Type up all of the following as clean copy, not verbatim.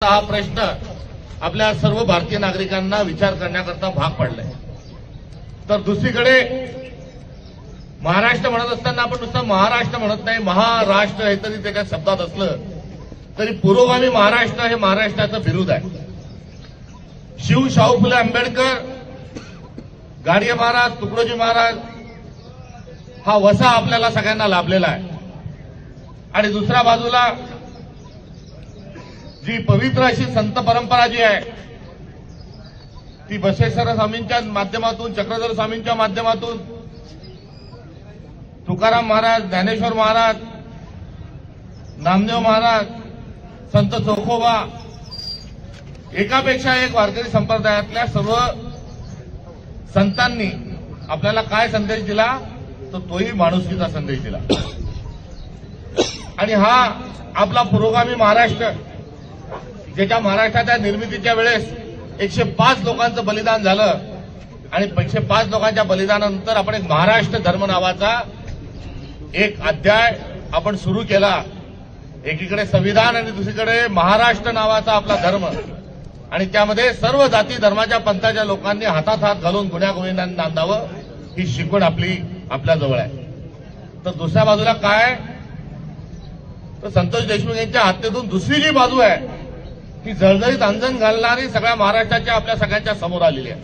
हा प्रश्न आपल्या सर्व भारतीय नागरिकांना विचार करण्याकरता भाग पडलाय। तर दुसरीकडे महाराष्ट्र म्हणत असताना आपण नुसतं महाराष्ट्र म्हणत नाही, महाराष्ट्र हे तरी त्याच्या शब्दात असलं तरी पुरोगामी महाराष्ट्र हे महाराष्ट्राचं बिरुद आहे। शिव शाहू फुले आंबेडकर, गाडगे महाराज, तुकडोजी महाराज हा वसा आपल्याला सगळ्यांना लाभलेला आहे। आणि दुसऱ्या बाजूला जी पवित्र अशी संत परंपरा जी आहे ती बसवेश्वर स्वामींच्या माध्यमातून, चक्रधर स्वामींच्या माध्यमातून, तुकाराम महाराज, ज्ञानेश्वर महाराज, नामदेव महाराज, संत चोखोबा, एकापेक्षा एक वारकरी संप्रदायातल्या सर्व संतांनी आपल्याला काय संदेश दिला, तर तोही माणुसकीचा संदेश दिला। आणि हा आपला पुरोगामी महाराष्ट्र, ज्याच्या महाराष्ट्राच्या निर्मितीच्या वेळेस 105 लोकांचं बलिदान झालं आणि 105 लोकांच्या बलिदानानंतर आपण एक महाराष्ट्र धर्म नावाचा एक अध्याय आपण सुरू केला। एकीकडे संविधान आणि दुसरीकडे महाराष्ट्र नावाचा आपला धर्म, आणि त्यामध्ये सर्व जाती धर्माच्या पंथाच्या लोकांनी हातात हात घालून गुण्यागोविंदांनी नांदावं ही शिकवण आपल्याजवळ आहे। तर दुसऱ्या बाजूला काय, तर संतोष देशमुख यांच्या हत्येतून दुसरी जी बाजू आहे ती जळजळीत अंजन घालणारी सगळ्या महाराष्ट्राच्या आपल्या सगळ्यांच्या समोर आलेली आहे।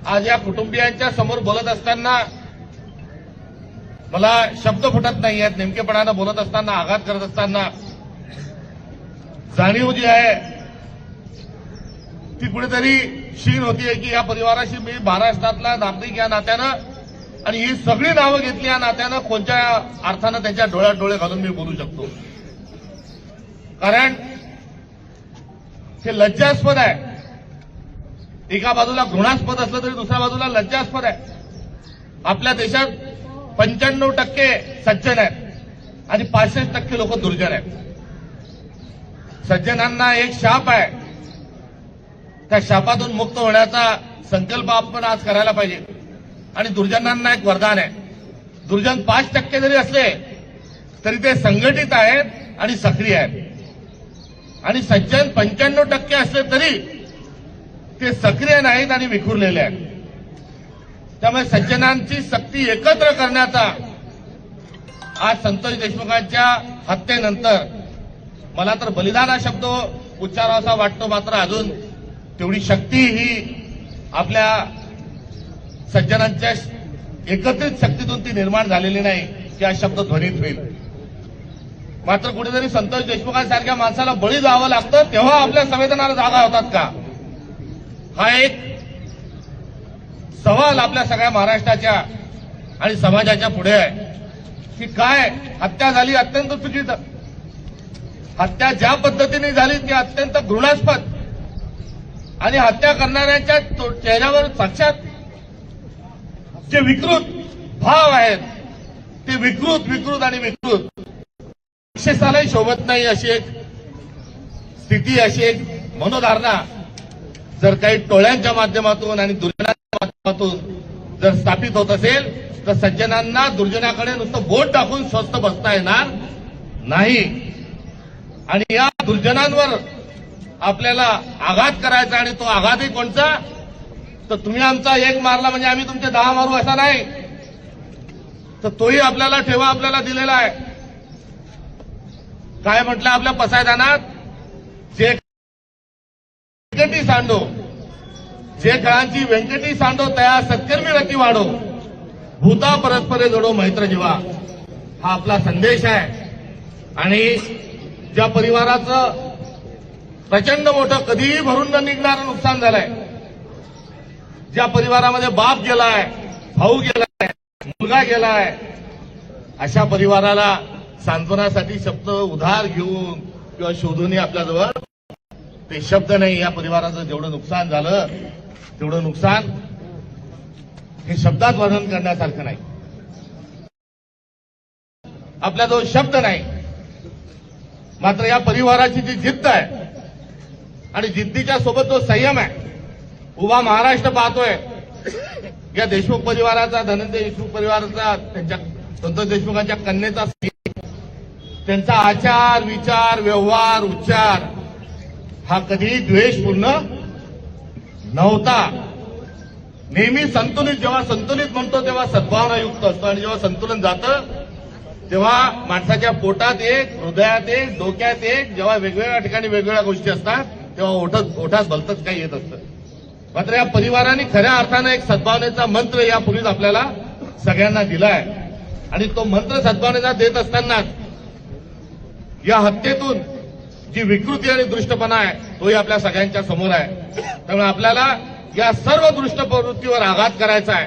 आज या कुटुंबियांच्या समोर बोलत असताना मला शब्द फुटत नाही आहेत। नेमकेपणानं बोलत असताना, आघात करत असताना जाणीव जी आहे ती कुठेतरी क्षीण होतीये की या परिवाराशी मी महाराष्ट्रातला नागरिक या नात्यानं आणि ही सगळी नावं घेतली या नात्यानं कोणत्या अर्थानं त्यांच्या डोळ्यात डोळे घालून मी बोलू शकतो। कारण हे लज्जास्पद आहे। एका बाजूला घृणास्पद असलं तरी दुसऱ्या बाजूला लज्जास्पद आहे। आपल्या देशात 95% सज्जन आहेत आणि 65% लोक दुर्जन आहेत। सज्जनांना एक शाप आहे, त्या शापातून मुक्त होण्याचा संकल्प आपण आज करायला पाहिजे। आणि दुर्जनांना एक वरदान आहे। दुर्जन 5% जरी असले तरी ते संघटित आहेत आणि सक्रिय आहेत, आणि सज्जन 95% असले तरी ते सक्रिय नाहीत आणि विखुरलेले आहेत। त्यामुळे सज्जनांची शक्ती एकत्र करण्याचा आज संतोष देशमुखांच्या हत्येनंतर मला तर बलिदान हा शब्द उच्चारावासा वाटतो, मात्र अजून तेवढी शक्ती ही आपल्या सज्जनांच्या एकत्रित शक्तीतून ती निर्माण झालेली नाही की हा शब्द ध्वनित होईल। मात्र कुठेतरी संतोष देशमुखांसारख्या माणसाला बळी जावं लागतं तेव्हा आपल्या संवेदनाला जागा होतात का, हा एक सवाल आपल्या सगळ्या महाराष्ट्राच्या आणि समाजाच्या पुढे आहे। की काय हत्या झाली, अत्यंत चुकीचं। हत्या ज्या पद्धतीने झाली ती अत्यंत घृणास्पद, आणि हत्या करणाऱ्यांच्या चेहऱ्यावर साक्षात जे विकृत भाव आहेत ते विकृत आणि विकृत विशेषालाही शोभत नाही अशी एक स्थिती, अशी एक मनोधारणा जर काही टोळ्यांच्या माध्यमातून आणि दुर्जनांच्या माध्यमातून जर स्थापित होत असेल तर सज्जनांना दुर्जनाकडे नुसतं बोट टाकून स्वस्थ बसता येणार नाही। आणि या दुर्जनांवर आपल्याला आघात करायचा, आणि तो आघातही कोणता, तर तुम्ही आमचा एक मारला म्हणजे आम्ही तुमचे 10 मारू असा नाही, तर तोही आपल्याला ठेवा आपल्याला दिलेला आहे। काय म्हटलं आपल्या पसायदानात, जे व्यंकटी सांडो, जे काळांची व्यंकटी सांडो तया सत्कर्मी रती वाढो, भूता परस्परे जोडो मैत्र जीवा, हा आपला संदेश आहे। आणि ज्या परिवाराचं प्रचंड मोठं कधीही भरून न निघणारं नुकसान झालंय, ज्या परिवारामध्ये बाप गेलाय, भाऊ गेलाय, मुलगा गेलाय, अशा परिवाराला सांत्वनासाठी शब्द उधार घेऊन किंवा शोधून आपल्याजवळ ते शब्द नाही। या परिवाराचं जेवढं नुकसान झालं तेवढं नुकसान हे शब्दात वर्णन करण्यासारखं नाही, आपल्याजवळ शब्द नाही। मात्र या परिवाराची जी जिद्द आहे आणि जिद्दीच्या सोबत जो संयम आहे, उभा महाराष्ट्र पाहतोय। या देशमुख परिवाराचा, धनंजय देशमुख परिवाराचा, त्यांच्या संतोष देशमुखांच्या कन्येचा, त्यांचा आचार, विचार, व्यवहार, उच्चार हा कधीही द्वेषपूर्ण नव्हता. नेहमी संतुलित, जेव्हा संतुलित म्हणतो तेव्हा सद्भावनायुक्त असतो, आणि जेव्हा संतुलन जातं तेव्हा माणसाच्या पोटात एक, हृदयात एक, डोक्यात एक, जेव्हा वेगवेगळ्या ठिकाणी वेगवेगळ्या गोष्टी असतात तेव्हा ओठात भलतंच काही येत असतं. मात्र या परिवाराने खऱ्या अर्थानं एक सद्भावनेचा मंत्र यापूर्वीच आपल्याला सगळ्यांना दिलाय, आणि तो मंत्र सद्भावनेचा देत असतानाच या हत्येतून जी विकृती आणि दृष्टपणा आहे तोही आपल्या सगळ्यांच्या समोर आहे. त्यामुळे आपल्याला या सर्व दृष्ट प्रवृत्तीवर आघात करायचा आहे,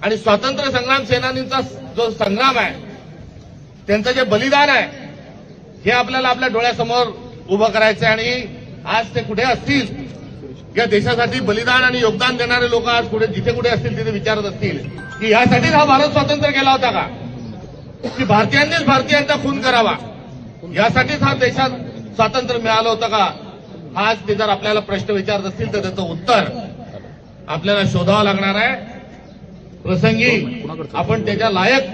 आणि स्वातंत्र्य संग्राम सेनानींचा जो संग्राम आहे, त्यांचं जे बलिदान आहे, हे आपल्याला आपल्या डोळ्यासमोर उभं करायचं आहे. आणि आज ते कुठे असतील, या देशासाठी बलिदान आणि योगदान देणारे लोक आज कुठे, जिथे कुठे असतील तिथे विचारत असतील की यासाठीच हा भारत स्वातंत्र्य केला होता का, की भारतीयांनीच भारतीयांचा खून करावा, यासाठीच हा देशात स्वातंत्र्य मिळालं होतं का. आज ते जर आपल्याला प्रश्न विचारत असतील तर त्याचं उत्तर आपल्याला शोधावं लागणार आहे. प्रसंगी आपण त्याच्या लायक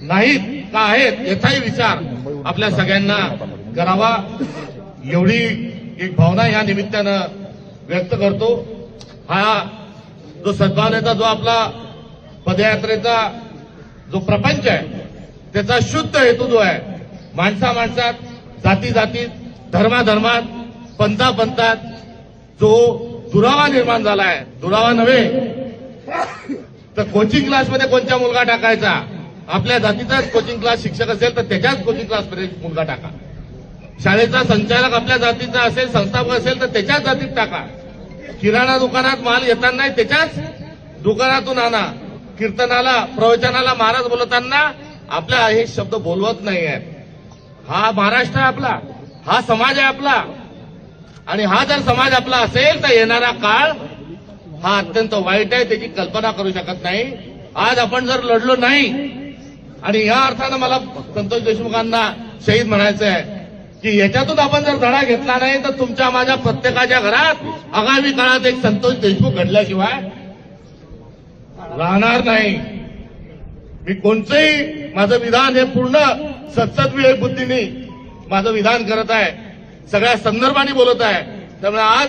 नाहीत का आहेत याचाही विचार आपल्या सगळ्यांना करावा, एवढी एक भावना या निमित्तानं व्यक्त करतो. हा जो सद्भावनेचा, जो आपला पदयात्रेचा जो प्रपंच आहे, त्याचा शुद्ध हेतू जो आहे, माणसा माणसात, जाती जातीत, धर्माधर्मात, पंथात जो दुरावा निर्माण झाला आहे, दुरावा नव्हे तर कोचिंग क्लासमध्ये कोणता मुलगा टाकायचा, आपल्या जातीचाच कोचिंग क्लास शिक्षक असेल तर त्याच्याच कोचिंग क्लासमध्ये मुलगा टाका, शाळेचा संचालक आपल्या जातीचा असेल, संस्थापक असेल तर त्याच्याच जातीत टाका, किराणा दुकानात माल येताना त्याच्याच दुकानातून आणा, कीर्तनाला, प्रवचनाला महाराज बोलताना आपल्या हे शब्द बोलवत नाही आहेत. हा महाराष्ट्र आहे आपला, हा समाज आहे आपला, आणि हा जर समाज आपला असेल तर येणारा काळ हा अत्यंत वाईट आहे, त्याची कल्पना करू शकत नाही. आज आपण जर लढलो नाही, आणि या अर्थानं मला संतोष देशमुखांना शहीद म्हणायचं आहे की याच्यातून आपण जर धडा घेतला नाही तर तुमच्या माझ्या प्रत्येकाच्या घरात आगामी काळात एक संतोष देशमुख घडल्याशिवाय राहणार नाही. मी कोणचंही माझं विधान हे पूर्ण सत्सद्विवेक बुद्धीने माझं विधान करत आहे, सगळ्या संदर्भाने बोलत आहे. त्यामुळे आज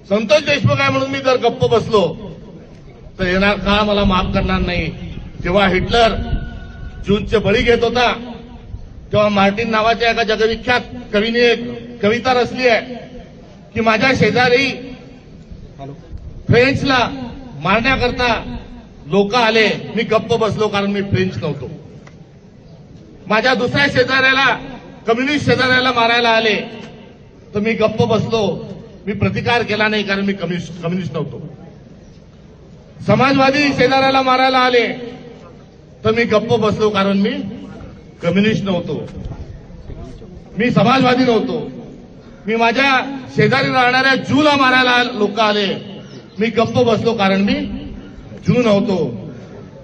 संतोष देशमुख आहे म्हणून मी जर गप्प बसलो तर येणार काळ मला माफ करणार नाही. जेव्हा हिटलर ज्यूंचे बळी घेत होता तेव्हा मार्टिन नावाच्या एका जगविख्यात कवीने एक कविता रचली आहे की माझ्या शेजारी फ्रेंचला मारण्याकरता लोक आले, मी गप्प बसलो कारण मी फ्रेंच नव्हतो. माझ्या दुसऱ्या शेजाऱ्याला, कम्युनिस्ट शेजाऱ्याला मारायला आले तर मी गप्प बसलो, मी प्रतिकार केला नाही कारण मी कम्युनिस्ट नव्हतो. समाजवादी शेजाऱ्याला मारायला आले तर मी गप्प बसलो कारण मी कम्युनिस्ट नव्हतो, मी समाजवादी नव्हतो. मी माझ्या शेजारी राहणाऱ्या ज्यूला मारायला लोक आले, मी गप्प बसलो कारण मी ज्यू नव्हतो.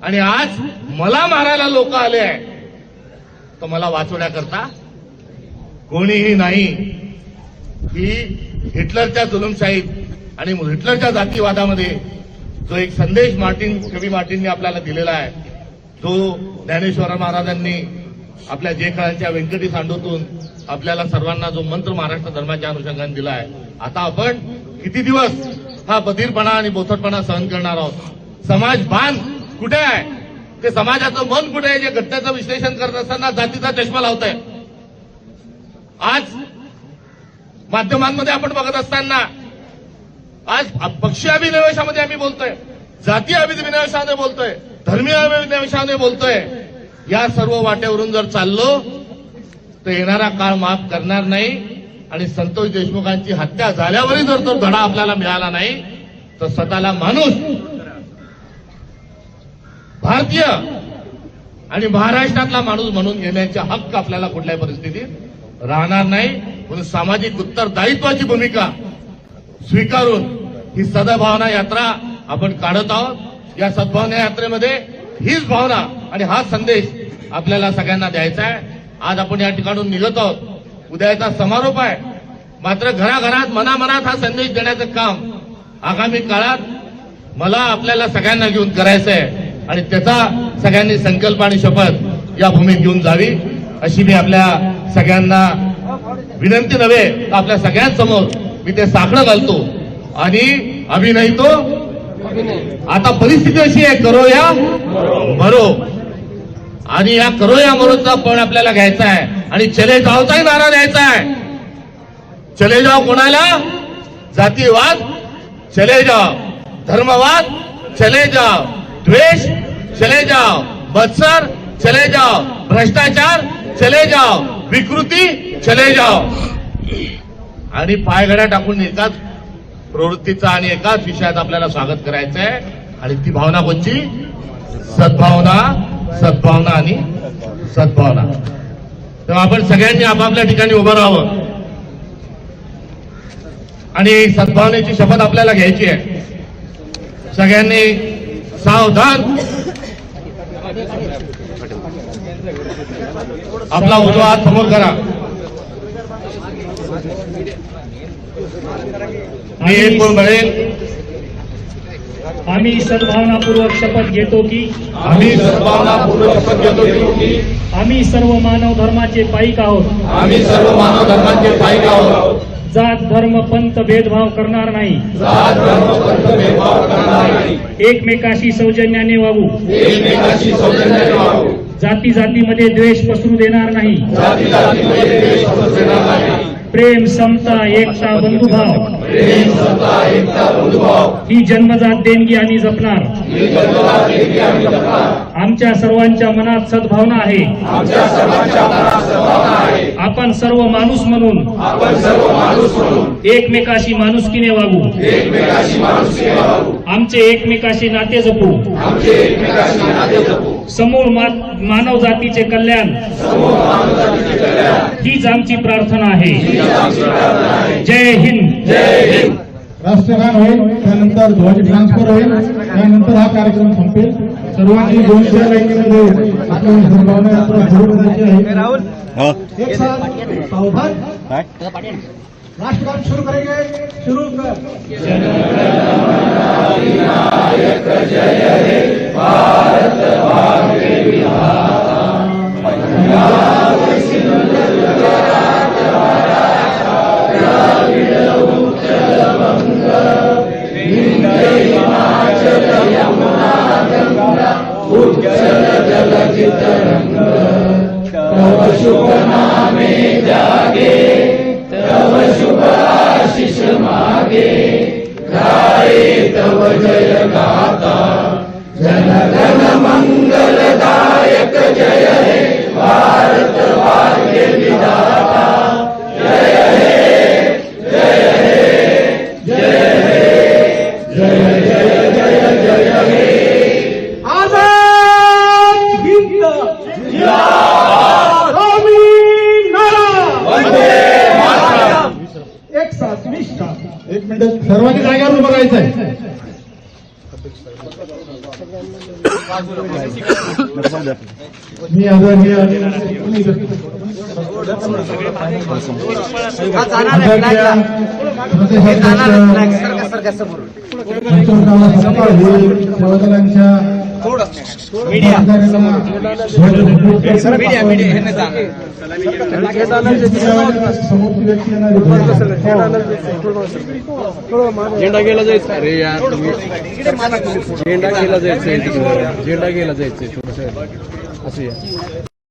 आणि आज मला मारायला लोक आले आहे तर मला वाचवण्याकरता कोणीही नाही. ही हिटलरच्या जुलूमशाहीत आणि हिटलरच्या जातीवादामध्ये जो एक संदेश कवी मार्टिनने आपल्याला दिलेला आहे, जो ज्ञानेश्वर महाराजांनी आपल्या जे काळांच्या व्यंकटी सांडूतून आपल्याला सर्वांना जो मंत्र महाराष्ट्र धर्माच्या अनुषंगाने दिला आहे, आता आपण किती दिवस हा बधीरपणा आणि बोथटपणा सहन करणार आहोत. समाजभान कुठे आहे, ते समाजाचं मन कुठे आहे, जे घटनेचं विश्लेषण करत असताना जातीचा चष्मा लावत आहे. आज माध्यमांमध्ये आपण बघत असताना आज पक्षीय अभिनिवेशामध्ये आम्ही बोलतोय, जातीय अभिनिवेशामध्ये बोलतोय, धर्मीय अभिनिवेशामध्ये बोलतोय. या सर्व वाटेवरून जर चाललो तर येणारा काळ माफ करणार नाही. आणि संतोष देशमुखांची हत्या झाल्यावरही जर तो धडा आपल्याला मिळाला नाही तर स्वतःला माणूस, भारतीय आणि महाराष्ट्रातला माणूस म्हणून घेण्याचा हक्क आपल्याला कुठल्याही परिस्थितीत राहणार नाही. म्हणून सामाजिक उत्तरदायित्वाची भूमिका स्वीकारून ही सद्भावना यात्रा आपण काढत आहोत. या सद्भावना यात्रेमध्ये हीच भावना आणि हा संदेश आपल्याला सगळ्यांना द्यायचा आहे. आज आपण या ठिकाणून निघत आहोत, उद्याचा समारोप आहे. मात्र घराघरात, मनामनात हा संदेश देण्याचं काम आगामी काळात मला आपल्याला सगळ्यांना घेऊन करायचं आहे. आणि त्याचा सगळ्यांनी संकल्प आणि शपथ या भूमीत घेऊन जावी अशी मी आपल्या सगळ्यांना विनंती नव्हे तर आपल्या सगळ्यांसमोर मी ते साकडं घालतो आणि अभिनय तो आता परिस्थिती अशी आहे, करो या मरो, आणि या करो या मरोचा पण आपल्याला घ्यायचा आहे आणि चले जाओचाही नारा द्यायचा आहे. चले जाओ कोणाला? जातीवाद चले जाओ, धर्मवाद चले जाओ, द्वेष चले जाओ, मत्सर चले जाओ, भ्रष्टाचार चले जाओ, विकृती चले जाओ. आणि पायघड्या टाकून एकाच प्रवृत्तीचा आणि एकाच विषयात आपल्याला स्वागत करायचं आहे, आणि ती भावना कोणची? सद्भावना, सद्भावना आणि सद्भावना. तेव्हा आपण सगळ्यांनी आपापल्या ठिकाणी उभं राहावं आणि सद्भावनेची शपथ आपल्याला घ्यायची आहे. सगळ्यांनी सावधान आपला उजवा हात समोर करा. मी एक बोल म्हणेन, आम्ही सद्भावनापूर्वक शपथ घेतो की आम्ही सद्भावनापूर्वक शपथ घेतो की आम्ही सर्व मानव धर्माचे पाईक आहोत. आम्ही सर्व मानव धर्मांचे पाईक आहोत. जात धर्म पंथ भेदभाव करणार नाही. जात धर्म पंथ भेदभाव करणार नाही. एकमेकाशी सौजन्याने वागू. एकमेकाशी सौजन्याने वागू. जाती जातीमध्ये द्वेष पसरू देणार नाही. जाती जातीमध्ये द्वेष पसरू देणार नाही. प्रेम समता एकता बंधुभाव प्रेम समता एकता बंधुभाव ही जन्मजात देणगी आम्ही जपणार. ही जन्मजात देणगी आम्ही जपणार. आमच्या सर्वांच्या मनात सद्भावना आहे. आमच्या सर्वांच्या मनात सद्भावना आहे. आपण सर्व माणूस म्हणून आपण सर्व माणूस म्हणून एकमेकाशी माणुसकीने वागू. एकमेकाशी माणुसकीने वागू. आमचे एकमेकाशी नाते जपू. आमचे एकमेकाशी नाते जपू. समूळ मानव जातीचे कल्याण समूह मानव जातीचे कल्याण हीच आमची प्रार्थना आहे. हीच आमची प्रार्थना आहे. जय हिंद. जय हिंद. राष्ट्रगान होईल, त्यानंतर ध्वज ट्रान्सफर होईल, त्यानंतर हा कार्यक्रम संपेल. सर्वांनी 200 लाईनीमध्ये आपल्या सद्भावना यात्रा सुरू करायची आहे. एक साथ सावधान, राष्ट्रगान शुरू करेंगे. शुरू कर. एक मिनिट, सर्वांनी जागेवर उभं राहायचं आहे. मी आदरणीय झेंडा गेला जायचं. अरे यार तुम्ही झेंडा गेला जायचं. झेंडा गेला जायचं थोडस असं.